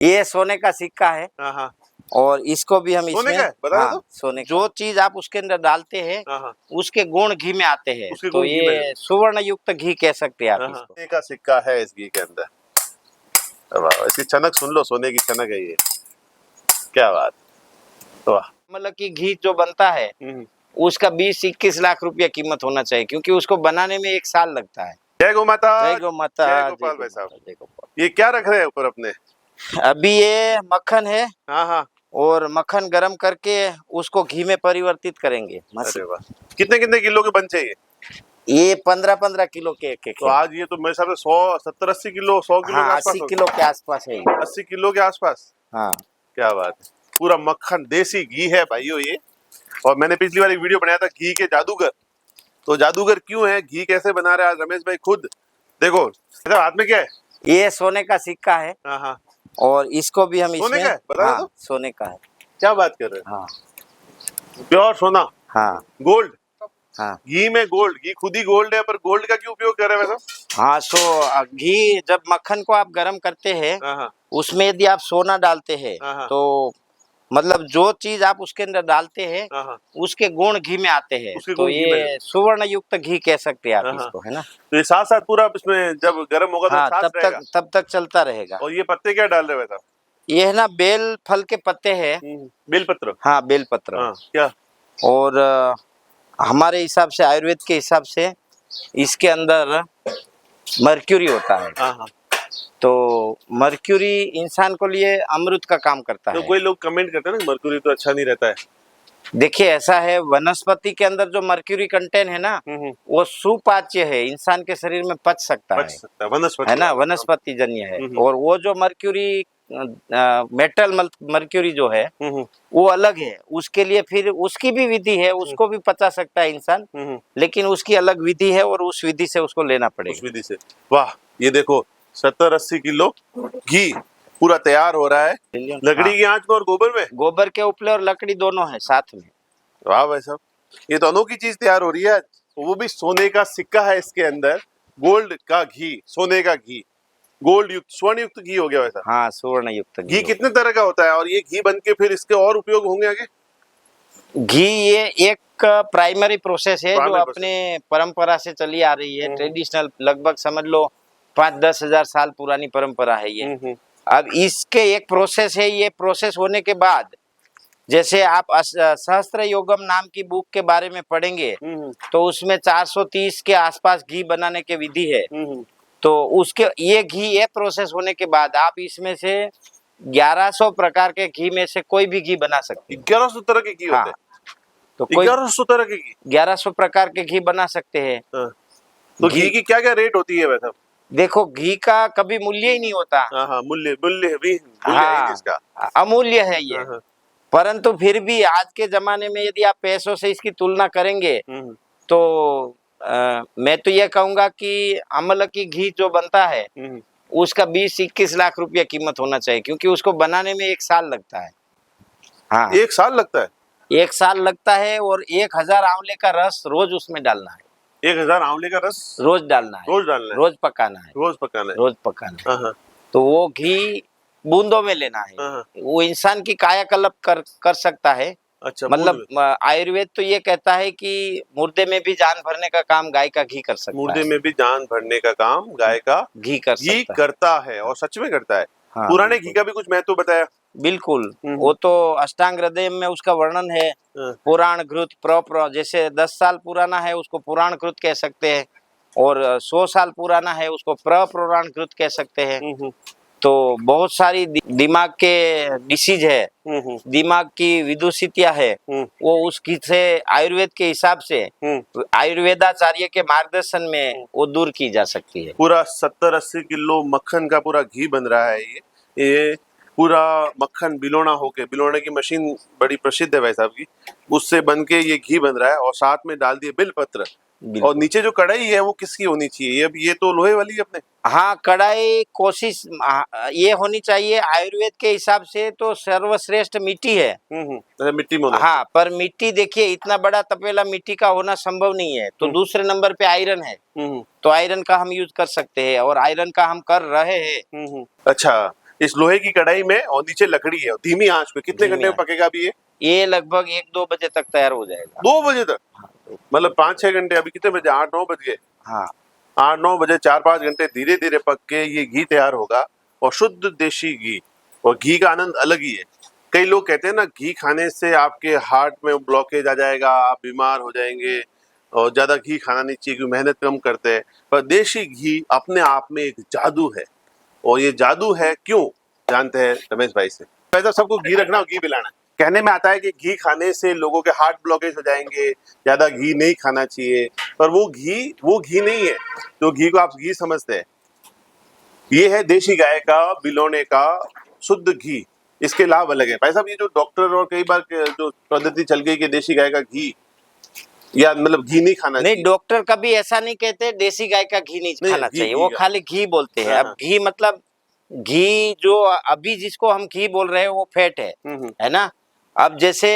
ये सोने का सिक्का है। हाँ हाँ। और इसको भी हम सोने इसमें का है? बता दो तो। सोने जो चीज आप उसके अंदर डालते हैं हाँ हाँ। उसके गुण घी में आते हैं, उसके तो गुण घी में ये सुवर्ण युक्त घी कह सकते हैं आप हाँ, इसको। सोने का सिक्का है इस घी के अंदर। वाह, इसकी चनक सुन लो, सोने की चनक है ये, क्या बात। वाह। मतलब कि घी जो बनता है उसका 20-21 लाख रुपया कीमत होना चाहिए, क्योंकि उसको बनाने में 1 साल लगता है। जय गौ माता। जय गौ माता। जय गोपाल भाई साहब। ये क्या रख रहे हैं ऊपर अपने? अभी ये मक्खन है। हाँ हाँ। और मक्खन गरम करके उसको घी में परिवर्तित करेंगे। अरे वाह, कितने कितने किलो के बन चाहिए? ये 15-15 किलो के एक तो आज ये तो मेरे हिसाब से 100-70-80 किलो, 100 किलो के आसपास 80 किलो के आसपास है। 80 किलो के आसपास। हाँ, क्या बात है, पूरा मक्खन देसी घी है भाइयों ये। और मैंने पिछली बार एक वीडियो बनाया था घी के जादूगर, तो जादूगर क्यों है, घी कैसे बना रहे हैं आज रमेश भाई खुद। देखो हाथ में क्या है? ये सोने का सिक्का है। हाँ हाँ। और इसको भी हम सोने इसमें का है? बता दो तो। सोने का है। क्या बात कर रहे हैं? हाँ प्योर सोना। हाँ गोल्ड। हाँ घी में गोल्ड, घी खुद ही गोल्ड है, पर गोल्ड का क्यों उपयोग कर रहे हैं वैसा? हाँ। सो घी जब मक्खन को आप गरम करते हैं हाँ हाँ उसमें यदि आप सोना डालते हैं हाँ। तो मतलब जो चीज आप उसके अंदर डालते हैं हाँ। उसके गुण घी में आते हैं, उसके तो गुण घी में ये सुवर्ण युक्त घी कह सकते हैं आप हाँ। इसको, है ना। तो ये साथ साथ पूरा इसमें जब गर्म होगा तो हाँ, छाछ रहेगा? तब तक चलता रहेगा। और ये पत्ते क्या डाल रहे हो वैसा? ये है ना बेल फल के पत्ते हैं। बेल पत्र। हाँ, बेल पत्र। हाँ, क्या? और हमारे हिसाब से आयुर्वेद के हिसाब से इसके अंदर मर्क्यूरी होता है। हाँ हाँ। तो मर्क्यूरी इंसान को लिए अमृत का काम करता तो है। कोई लोग कमेंट करते हैं ना मरकुरी तो अच्छा नहीं रहता है। देखिए ऐसा है, वनस्पति के अंदर जो मर्क्यूरी कंटेंट है ना वो सुपाच्य है, इंसान के शरीर में पच सकता बच सकता है, वनस्पति है ना, वनस्पति जन्य है। और वो जो मर्क्यूरी मेटल मर्क्यूरी जो है वो अलग है, उसके लिए फिर उसकी भी विधि है, उसको भी पचा सकता है इंसान, लेकिन उसकी अलग विधि है और उस विधि से उसको लेना पड़ेगा। उस विधि से। वाह, ये देखो 70-80 किलो घी पूरा तैयार हो रहा है लकड़ी की आंच में और गोबर में। गोबर के उपले और लकड़ी दोनों है साथ में। वाह भाई साहब, ये तो अनोखी चीज तैयार हो रही है, वो भी सोने का सिक्का है इसके अंदर, गोल्ड का घी, सोने का घी, गोल्ड युक्त स्वर्ण युक्त घी हो गया वैसा। हाँ, सुवर्ण युक्त घी कितने तरह का होता है और ये घी बन के फिर इसके और उपयोग होंगे आगे? घी ये एक प्राइमरी प्रोसेस है जो अपने परंपरा से चली आ रही है, ट्रेडिशनल, लगभग समझ लो 5-10 हजार साल पुरानी परंपरा है ये। अब इसके एक प्रोसेस है, ये प्रोसेस होने के बाद जैसे आप सहस्त्र योगम नाम की बुक के बारे में पढ़ेंगे तो उसमें 430 के आसपास घी बनाने की विधि है। तो उसके ये घी ये प्रोसेस होने के बाद आप इसमें से 1100 प्रकार के घी में से कोई भी घी बना सकते हैं। 1100 तरह के घी होते हैं? तो कोई 1100 तरह के घी, 1100 प्रकार के घी बना सकते हैं। तो घी की क्या क्या रेट होती है वैसा? देखो घी का कभी मूल्य ही नहीं होता। हाँ, मूल्य मूल्य भी है इसका, अमूल्य है ये। परंतु फिर भी आज के जमाने में यदि आप पैसों से इसकी तुलना करेंगे तो मैं तो ये कहूंगा कि अमल की घी जो बनता है उसका 20-21 लाख रुपया कीमत होना चाहिए, क्योंकि उसको बनाने में 1 साल लगता है। हाँ, 1 साल लगता है? 1 साल लगता है और 1000 आंवले का रस रोज उसमें डालना है। 1000 आंवले का रस रोज डालना है, रोज डालना है, रोज पकाना है, रोज पकाना है, रोज पकाना है। तो वो घी बूंदों में लेना है, वो इंसान की कायाकल्प कर सकता है। अच्छा, मतलब आयुर्वेद तो ये कहता है कि मुर्दे में भी जान भरने का काम गाय का घी कर सकता है। मुर्दे में भी जान भरने का काम गाय का घी करता है, और सच में करता है। हाँ, पुराने घी का भी कुछ महत्व बताया? बिल्कुल, वो तो अष्टांग हृदय में उसका वर्णन है। पुराण घृत जैसे 10 साल पुराना है उसको पुराण घृत कह सकते हैं, और 100 साल पुराना है उसको प्रपुराण घृत कह सकते हैं। तो बहुत सारी दिमाग के डिसीज है, दिमाग की विदुषितियां है, वो उस घी से आयुर्वेद के हिसाब से आयुर्वेदाचार्य के मार्गदर्शन में वो दूर की जा सकती है। पूरा 70-80 किलो मक्खन का पूरा घी बन रहा है ये पूरा मक्खन बिलोना होके, बिलोने की मशीन बड़ी प्रसिद्ध है भाई साहब की, उससे बन के ये घी बन रहा है। और साथ में डाल दिए बिल पत्र, और नीचे जो कढ़ाई है वो किसकी होनी चाहिए? ये तो लोहे वाली है अपने। हाँ, कढ़ाई कोशिश ये होनी चाहिए आयुर्वेद के हिसाब से तो सर्वश्रेष्ठ मिट्टी है। मिट्टी में। हाँ, पर मिट्टी देखिए इतना बड़ा तपेला मिट्टी का होना संभव नहीं है, तो दूसरे नंबर पे आयरन है, तो आयरन का हम यूज कर सकते हैं और आयरन का हम कर रहे हैं। अच्छा, इस लोहे की कढ़ाई में और नीचे लकड़ी है, धीमी आंच पे कितने धीमी घंटे में आंच। पकेगा अभी ये? ये लगभग 1-2 बजे तक तैयार हो जाएगा। 2 बजे तक? मतलब 5-6 घंटे, अभी कितने बजे, 8-9 बज गए। हाँ 8-9 बजे 4-5 घंटे धीरे धीरे पक के ये घी तैयार होगा, और शुद्ध देशी घी, और घी का आनंद अलग ही है। कई लोग कहते हैं ना, घी खाने से आपके हार्ट में ब्लॉकेज आ जाएगा, आप बीमार हो जाएंगे, और ज्यादा घी खाना नहीं चाहिए क्योंकि मेहनत कम करते हैं। पर देशी घी अपने आप में एक जादू है, और ये जादू है क्यों, जानते हैं रमेश भाई से। भाई साहब, सबको घी रखना और घी पिलाना है। कहने में आता है कि घी खाने से लोगों के हार्ट ब्लॉकेज हो जाएंगे, ज्यादा घी नहीं खाना चाहिए, पर वो घी नहीं है जो घी को आप घी समझते हैं। ये है देशी गाय का बिलोने का शुद्ध घी। इसके लाभ अलग है भाई साहब। ये जो डॉक्टर और कई बार जो पद्धति चल गई कि देशी गाय का घी, या मतलब घी नहीं खाना नहीं, चाहिए। डॉक्टर कभी ऐसा नहीं कहते देसी गाय का घी नहीं नहीं, खाना घी- चाहिए, घी वो का। खाली घी बोलते हैं। हाँ, अब हाँ। घी मतलब घी जो अभी जिसको हम घी बोल रहे हैं वो फैट है ना। अब जैसे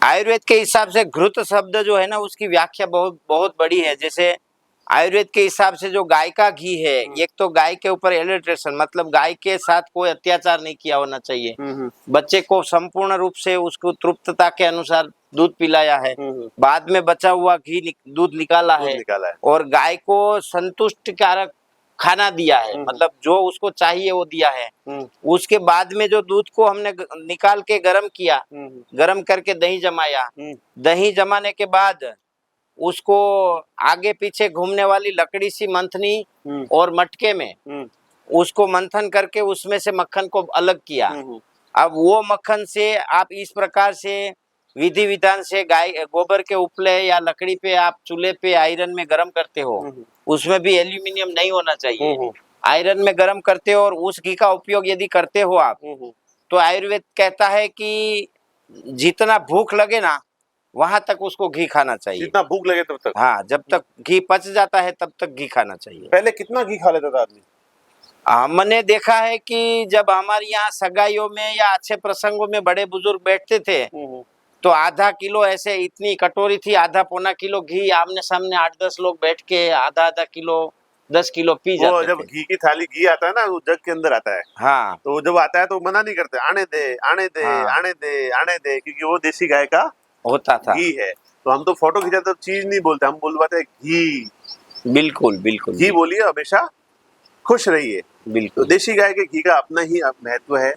आयुर्वेद के हिसाब से घृत शब्द जो है ना, उसकी व्याख्या बहुत बहुत बड़ी है। जैसे आयुर्वेद के हिसाब से जो गाय का घी है, एक तो गाय के ऊपर एडल्ट्रेशन, मतलब गाय के साथ कोई अत्याचार नहीं किया होना चाहिए। बच्चे को संपूर्ण रूप से उसको तृप्तता के अनुसार दूध पिलाया है, बाद में बचा हुआ घी दूध निकाला दूध है, निकाला है। और गाय को संतुष्ट कारक खाना दिया है, मतलब जो उसको चाहिए वो दिया है। उसके बाद में जो दूध को हमने निकाल के गर्म किया, गर्म करके दही जमाया, दही जमाने के बाद उसको आगे पीछे घूमने वाली लकड़ी सी मंथनी और मटके में उसको मंथन करके उसमें से मक्खन को अलग किया। अब वो मक्खन से आप इस प्रकार से विधि विधान से गाय गोबर के उपले या लकड़ी पे आप चूल्हे पे आयरन में गर्म करते हो, उसमें भी एल्यूमिनियम नहीं होना चाहिए। आयरन में गर्म करते हो और उस घी का उपयोग यदि करते हो आप, तो आयुर्वेद कहता है कि जितना भूख लगे ना वहां तक उसको घी खाना चाहिए। जितना भूख लगे तब तक। हाँ, जब तक घी पच जाता है तब तक घी खाना चाहिए। पहले कितना घी खा लेता था आदमी? हमने देखा है कि जब हमारे यहाँ सगाइयों में या अच्छे प्रसंगों में बड़े बुजुर्ग बैठते थे, तो आधा किलो, ऐसे इतनी कटोरी थी, आधा पौना किलो घी आमने सामने 8-10 लोग बैठ के आधा आधा किलो 10 किलो पी वो जाते जब थे। घी की थाली, घी आता है ना, वो जग के अंदर आता है, हाँ तो जब आता है तो मना नहीं करते, आने दे आने दे हाँ। आने दे आने दे, क्योंकि वो देशी गाय का होता था। घी है। तो हम तो फोटो खिंचाते तो चीज नहीं बोलते, हम बोलवाते हैं घी। बिल्कुल बिल्कुल घी बोलिए, हमेशा खुश रहिए। तो बिल्कुल। देशी गाय के घी का अपना ही महत्व है।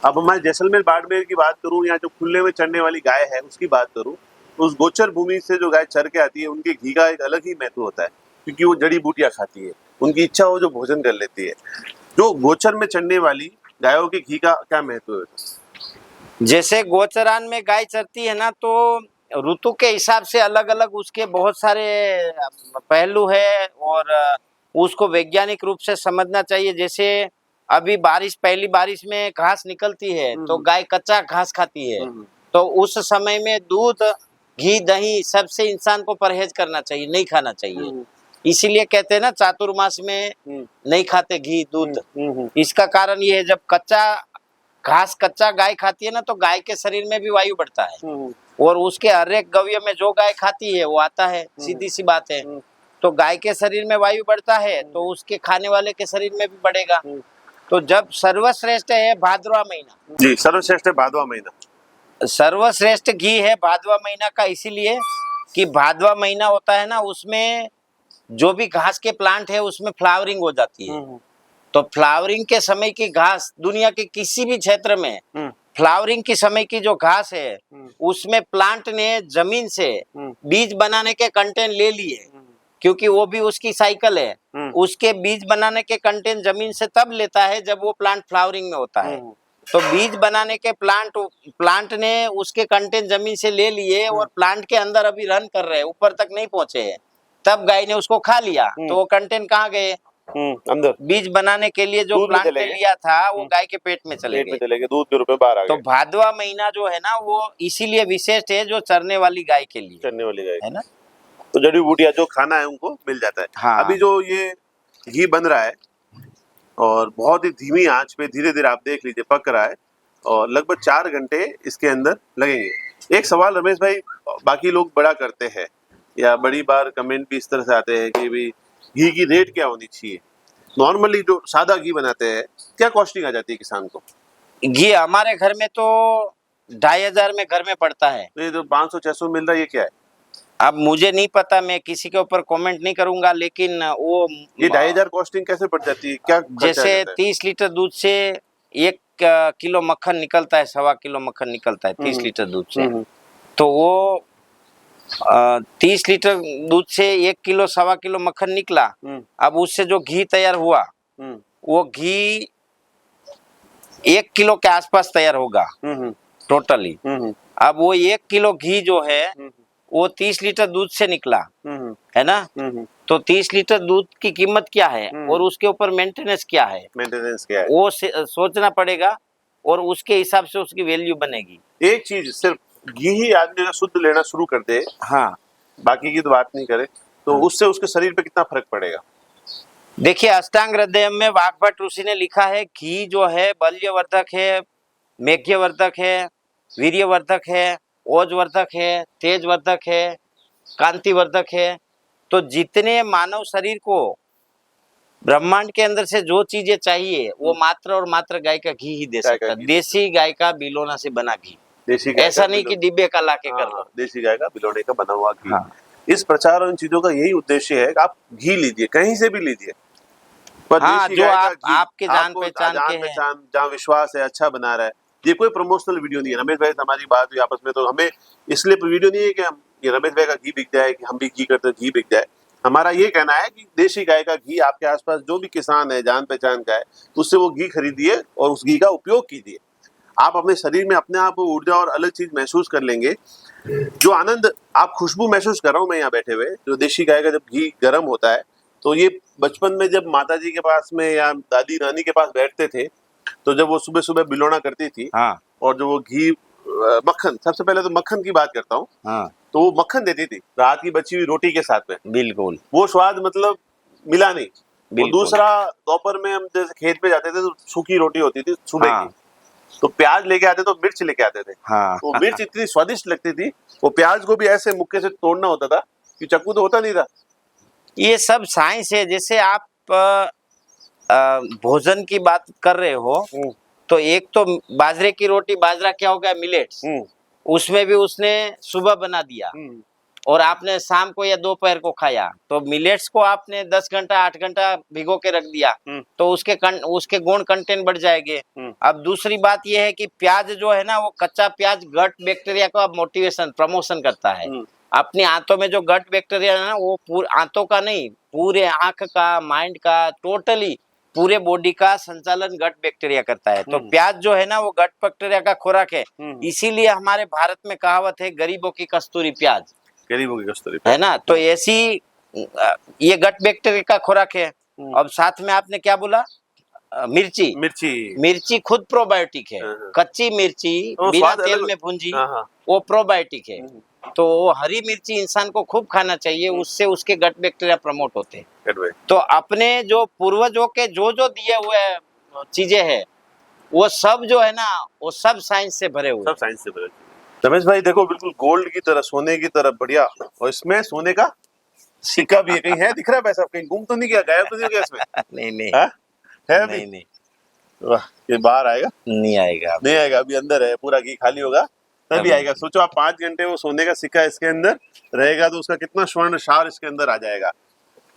अब हमारे जैसलमेर बाड़मेर की बात करूं, या जो खुले में चरने वाली गाय है उसकी बात करूं, तो उस गोचर भूमि से जो गाय चर के आती है, उनके घी का एक अलग ही महत्व होता है, क्योंकि वो जड़ी बूटियां खाती है, उनकी इच्छा हो जो भोजन कर लेती है। जो गोचर में चरने वाली गायों के घी का क्या महत्व है? जैसे गोचरान में गाय चरती है ना, तो ऋतु के हिसाब से अलग अलग उसके बहुत सारे पहलू है, और उसको वैज्ञानिक रूप से समझना चाहिए। जैसे अभी बारिश, पहली बारिश में घास निकलती है तो गाय कच्चा घास खाती है, तो उस समय में दूध, घी, दही सबसे इंसान को परहेज करना चाहिए, नहीं खाना चाहिए। इसीलिए कहते हैं ना चातुर्मास में नहीं खाते घी दूध। इसका कारण ये है, जब कच्चा घास कच्चा गाय खाती है ना, तो गाय के शरीर में भी वायु बढ़ता है, और उसके हर एक गव्य में जो गाय खाती है वो आता है, सीधी सी बात है। तो गाय के शरीर में वायु बढ़ता है तो उसके खाने वाले के शरीर में भी बढ़ेगा। तो जब सर्वश्रेष्ठ है भादवा महीना, जी, सर्वश्रेष्ठ है भादवा महीना। सर्वश्रेष्ठ घी है भादवा महीना का, इसीलिए कि भादवा महीना होता है ना, उसमें जो भी घास के प्लांट है उसमें फ्लावरिंग हो जाती है। तो फ्लावरिंग के समय की घास, दुनिया के किसी भी क्षेत्र में फ्लावरिंग की समय की जो घास है, उसमें प्लांट ने जमीन से बीज बनाने के कंटेंट ले लिए, क्योंकि वो भी उसकी साइकिल है। उसके बीज बनाने के कंटेंट जमीन से तब लेता है जब वो प्लांट फ्लावरिंग में होता है। तो बीज बनाने के प्लांट ने उसके कंटेंट जमीन से ले लिए, और प्लांट के अंदर अभी रन कर रहे हैं, ऊपर तक नहीं पहुंचे हैं, तब गाय ने उसको खा लिया। तो वो कंटेंट कहाँ गए? अंदर। बीज बनाने के लिए जो प्लांट ने लिया था वो गाय के पेट में चले गए, दूध के रूप में बाहर आ गए। तो भादवा महीना जो है ना, वो इसीलिए विशेष है, जो चरने वाली गाय के लिए, चरने वाली गाय है ना। तो जड़ी बूटियां जो खाना है उनको मिल जाता है। हाँ। अभी जो ये घी बन रहा है, और बहुत ही धीमी आंच पे धीरे धीरे आप देख लीजिए पक रहा है, और लगभग 4 घंटे इसके अंदर लगेंगे। एक सवाल रमेश भाई, बाकी लोग बड़ा करते हैं, या बड़ी बार कमेंट भी इस तरह से आते हैं कि भाई घी की रेट क्या होनी चाहिए, नॉर्मली जो सादा घी बनाते हैं क्या कॉस्टिंग आ जाती है किसान को? घी हमारे घर में तो 2,500 में घर में पड़ता है। तो ये जो 500-600 मिल रहा है ये क्या है? अब मुझे नहीं पता, मैं किसी के ऊपर कमेंट नहीं करूंगा, लेकिन वो ये 2,500 कॉस्टिंग कैसे पड़ जाती है, क्या खर्चा आ जैसे जाता है? 30 लीटर दूध से 1 किलो मक्खन निकलता है, 1.25 किलो मक्खन निकलता है 30 लीटर दूध से। तो वो 30 लीटर दूध से 1 किलो 1.25 किलो मक्खन निकला। अब उससे जो घी तैयार हुआ वो घी 1 किलो के आसपास तैयार होगा टोटली। अब वो 1 किलो घी जो है वो 30 लीटर दूध से निकला है ना। तो 30 लीटर दूध की कीमत क्या है और उसके ऊपर मेंटेनेंस क्या है, वो सोचना पड़ेगा और उसके हिसाब से उसकी वैल्यू बनेगी। एक चीज, सिर्फ घी ही आदमी अगर शुद्ध लेना शुरू कर दे, हाँ, बाकी की तो बात नहीं करे, तो उससे उसके शरीर पे कितना फर्क पड़ेगा? देखिए अष्टांग हृदय में वाग्भट ऋषि ने लिखा है घी जो है बल्यवर्धक है, मेघ्यवर्धक है, वीर्यवर्धक है, ओजवर्धक है, तेजवर्धक है, कांतिवर्धक है। तो जितने मानव शरीर को ब्रह्मांड के अंदर से जो चीजें चाहिए वो मात्र और मात्र गाय का घी ही दे सकता है। देसी गाय का बिलोना से बना घी, देसी गाय ऐसा नहीं कि डिब्बे का लाके कर लो। देसी गाय का बिलोने का बना हुआ घी। हाँ। इस प्रचार और इन चीजों का यही उद्देश्य है कि आप घी लीजिए, कहीं से भी लीजिए, पर हाँ, देसी जो गाय का आप घी आपके जान आपको पहचान के हैं। जहाँ विश्वास है, अच्छा बना रहा है। ये कोई प्रमोशनल वीडियो नहीं है। रमेश भाई से हमारी बात हुई आपस में, तो हमें इसलिए वीडियो नहीं है कि हम ये रमेश भाई का घी बिक जाए, कि हम भी घी करते घी बिक जाए। हमारा ये कहना है कि देसी गाय का घी आपके आसपास जो भी किसान है, जान पहचान का है, उससे वो घी खरीदिए और उस घी का उपयोग कीजिए। आप अपने शरीर में अपने आप ऊर्जा और अलग चीज महसूस कर लेंगे। जो आनंद आप खुशबू महसूस कर रहा हूँ मैं यहाँ बैठे हुए, जो देसी गाय का जब घी गर्म होता है, तो ये बचपन में जब माता जी के पास में या दादी नानी के पास बैठते थे, तो जब वो सुबह सुबह बिलोना करती थी, हाँ, और जो वो घी मक्खन, सबसे पहले तो मक्खन की बात करता हूँ, हाँ, तो वो मक्खन देती थी रात की बची हुई रोटी के साथ में। बिल्कुल वो स्वाद मतलब मिला नहीं। और बिल्कुल। दूसरा, दोपहर में हम जैसे खेत पे जाते थे तो सूखी रोटी होती थी सुबह हाँ, की, तो प्याज लेके आते तो मिर्च लेके आते थे। हाँ, वो मिर्च इतनी स्वादिष्ट लगती थी, वो प्याज को भी ऐसे मुक्के से तोड़ना होता था कि चाकू तो होता नहीं था। ये सब साइंस है। जैसे आप भोजन की बात कर रहे हो, तो एक तो बाजरे की रोटी, बाजरा क्या हो गया, मिलेट्स, उसमें भी उसने सुबह बना दिया और आपने शाम को या दोपहर को खाया, तो मिलेट्स को आपने 10 घंटा 8 घंटा भिगो के रख दिया, तो उसके गुण कंटेंट बढ़ जाएंगे। अब दूसरी बात यह है कि प्याज जो है ना, वो कच्चा प्याज गट बैक्टीरिया का मोटिवेशन प्रमोशन करता है। अपनी आंतों में जो गट बैक्टीरिया है ना, वो पूरे आंतों का नहीं, पूरे आंख का, माइंड का, टोटली पूरे बॉडी का संचालन गट बैक्टीरिया करता है। तो प्याज जो है ना, वो गट बैक्टीरिया का खुराक है। इसीलिए हमारे भारत में कहावत है, गरीबों की कस्तूरी प्याज, गरीबों की कस्तूरी है ना। तो ऐसी ये गट बैक्टीरिया का खुराक है। अब साथ में आपने क्या बोला, मिर्ची मिर्ची खुद प्रोबायोटिक है। कच्ची मिर्ची बिना तेल में भूंजी, वो प्रोबायोटिक है। तो हरी मिर्ची इंसान को खूब खाना चाहिए, उससे उसके गट बैक्टीरिया प्रमोट होते हैं। तो अपने जो पूर्वजों के जो जो दिए हुए चीजें हैं, वो सब जो है ना, वो सब साइंस से भरे हुए, सब साइंस से भरे। रमेश भाई देखो, बिल्कुल गोल्ड की तरह, सोने की तरह बढ़िया, और इसमें सोने का सिक्का भी है। कहीं है, दिख रहा है पैसा? कहीं गुम तो नहीं गया, गायब तो नहीं हो गया इसमें? नहीं नहीं है नहीं नहीं, वाह, ये बाहर आएगा? नहीं आएगा, नहीं आएगा, अभी अंदर है, पूरा घी खाली होगा तभी आएगा। सोचो आप 5 घंटे वो सोने का सिक्का इसके अंदर रहेगा तो उसका कितना स्वर्ण शार इसके अंदर आ जाएगा।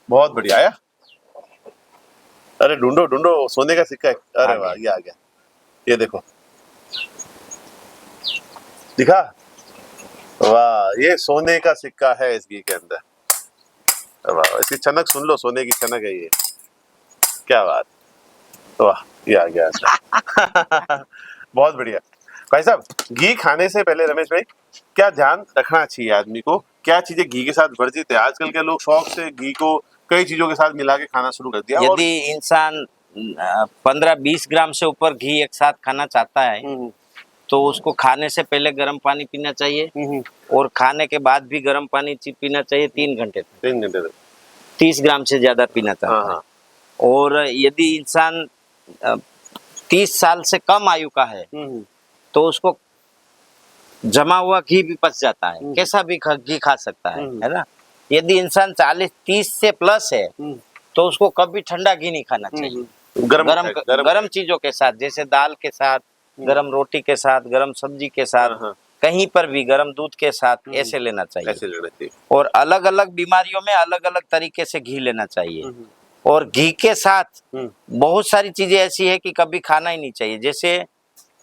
बहुत बढ़िया आया। अरे ढूंढो ढूंढो, सोने का सिक्का है। अरे वाह, ये आ गया, ये देखो, दिखा? वाह, ये सोने का सिक्का है इस घी के अंदर। वाह, इसकी चमक सुन लो, सोने की चमक है ये, क्या बात। वाह, ये आ गया। बहुत बढ़िया। भाई साहब, घी खाने से पहले रमेश भाई क्या ध्यान रखना चाहिए आदमी को? क्या चीजें घी के साथ वर्जित है? आजकल के लोग शौक से घी को कई चीजों के साथ मिला के खाना शुरू कर दिया। यदि इंसान 15-20 ग्राम से ऊपर घी एक साथ खाना चाहता है, तो उसको खाने से पहले गर्म पानी पीना चाहिए और खाने के बाद भी गर्म पानी पीना चाहिए 3 घंटे तक। 3 घंटे तक 30 ग्राम से ज्यादा पीना चाहता है। और यदि इंसान 30 साल से कम आयु का है, तो उसको जमा हुआ घी भी पच जाता है, कैसा भी घी खा सकता है ना। यदि इंसान 30 से प्लस है, तो उसको कभी ठंडा घी नहीं खाना चाहिए। गरम गरम गरम चीजों के साथ, जैसे दाल के साथ, गरम रोटी के साथ, गरम सब्जी के साथ, हाँ। कहीं पर भी गरम दूध के साथ ऐसे लेना चाहिए। ऐसे लेना चाहिए। और अलग अलग बीमारियों में अलग अलग तरीके से घी लेना चाहिए। और घी के साथ बहुत सारी चीजें ऐसी है कि कभी खाना ही नहीं चाहिए। जैसे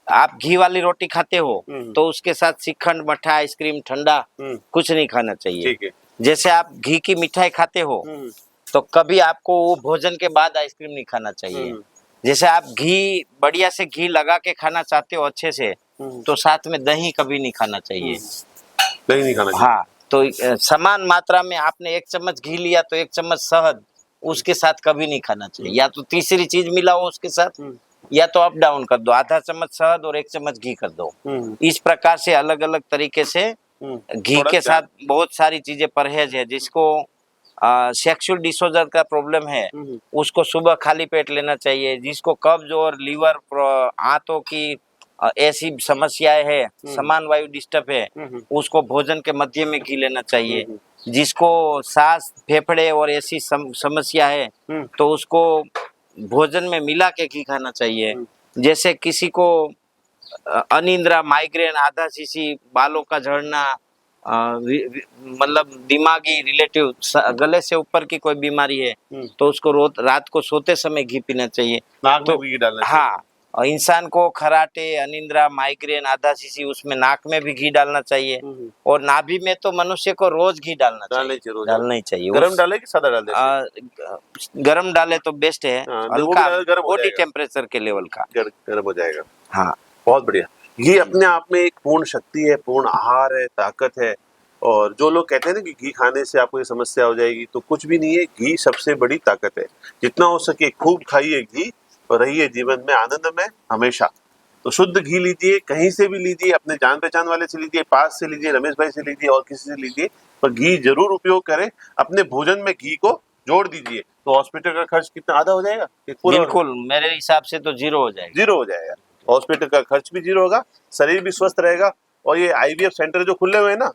आप घी वाली रोटी खाते हो तो उसके साथ श्रीखंड, मट्ठा, आइसक्रीम, ठंडा कुछ नहीं खाना चाहिए। ठीक है। जैसे आप घी की मिठाई खाते हो तो कभी आपको वो भोजन के बाद आइसक्रीम नहीं खाना चाहिए। जैसे आप घी बढ़िया से घी लगा के खाना चाहते हो अच्छे से, तो साथ में दही कभी नहीं खाना चाहिए। दही नहीं खाना चाहिए। हाँ, तो समान मात्रा में आपने 1 चम्मच घी लिया तो 1 चम्मच शहद उसके साथ कभी नहीं खाना चाहिए। या तो तीसरी चीज मिलाओ उसके साथ, या तो अप डाउन कर दो, आधा चम्मच शहद और 1 चम्मच घी कर दो। इस प्रकार से अलग अलग तरीके से घी के साथ बहुत सारी चीजें परहेज है। जिसको सेक्सुअल डिसऑर्डर का प्रॉब्लम है उसको सुबह खाली पेट लेना चाहिए। जिसको कब्ज और लीवर, आंतों की ऐसी समस्याएं है, समान वायु डिस्टर्ब है, उसको भोजन के मध्य में घी लेना चाहिए। जिसको सांस, फेफड़े और ऐसी समस्या है तो उसको भोजन में मिला के घी खाना चाहिए। जैसे किसी को अनिद्रा, माइग्रेन, आधा सीसी, बालों का झड़ना, मतलब दिमागी रिलेटिव, गले से ऊपर की कोई बीमारी है तो उसको रात को सोते समय घी पीना चाहिए। नाक में भी घी डालना चाहिए। हाँ, और इंसान को खराटे, अनिद्रा, माइग्रेन, आधा सीसी, उसमें नाक में भी घी डालना चाहिए। और नाभि में तो मनुष्य को रोज घी डालना ही चाहिए। गरम डाले कि सादा डाल दे? गरम डाले तो बेस्ट है, हल्का बॉडी टेम्परेचर के लेवल का गरम हो जाएगा। हाँ, बहुत बढ़िया। घी अपने आप में एक पूर्ण शक्ति है, पूर्ण आहार है, ताकत है। और जो लोग कहते हैं ना कि घी खाने से आपको ये समस्या हो जाएगी, तो कुछ भी नहीं है। घी सबसे बड़ी ताकत है। जितना हो सके खूब खाइए घी और रहिए जीवन में आनंद में हमेशा। तो शुद्ध घी लीजिए, कहीं से भी लीजिए, अपने जान पहचान वाले से लीजिए, पास से लीजिए, रमेश भाई से लीजिए और किसी से लीजिए, पर घी जरूर उपयोग करें। अपने भोजन में घी को जोड़ दीजिए तो हॉस्पिटल का खर्च कितना आधा हो जाएगा। बिल्कुल, मेरे हिसाब से तो 0 हो जाएगा। 0 हो जाएगा। हॉस्पिटल का खर्च भी 0 होगा, शरीर भी स्वस्थ रहेगा। और ये IVF सेंटर जो खुले हुए हैं ना,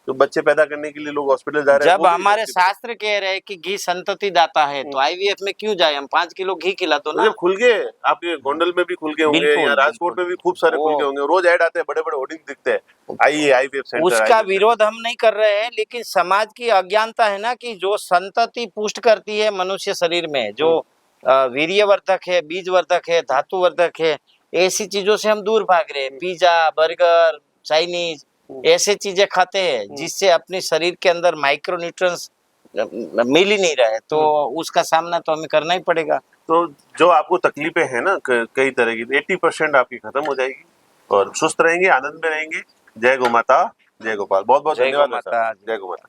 तो बच्चे पैदा करने के लिए लोग हॉस्पिटल जा रहे हैं। जब हमारे शास्त्र कह रहे हैं कि घी संतति दाता है तो IVF में क्यों जाए हम? 5 किलो घी खिला दो ना। जब खुल गए, आपके गोंडल में भी खुल गए होंगे, या राजकोट में भी खूब सारे खुल गए होंगे। रोज ऐड आते हैं, बड़े बड़े होर्डिंग दिखते हैं, आइए IVF सेंटर। उसका विरोध हम नहीं कर रहे हैं, लेकिन समाज की अज्ञानता है ना कि जो संतति पुष्ट करती है मनुष्य शरीर में, जो वीर्यवर्धक है, बीजवर्धक है, धातुवर्धक है, ऐसी चीजों से हम दूर भाग रहे हैं। पिज्जा, बर्गर, चाइनीज, ऐसे चीजें खाते हैं जिससे अपने शरीर के अंदर माइक्रो न्यूट्रिएंट्स मिल ही नहीं रहे। तो उसका सामना तो हमें करना ही पड़ेगा। तो जो आपको तकलीफें हैं ना कई तरह की, 80% आपकी खत्म हो जाएगी और सुस्त रहेंगे, आनंद में रहेंगे। जय गौ माता, जय गोपाल। बहुत बहुत धन्यवाद। जय गौ माता।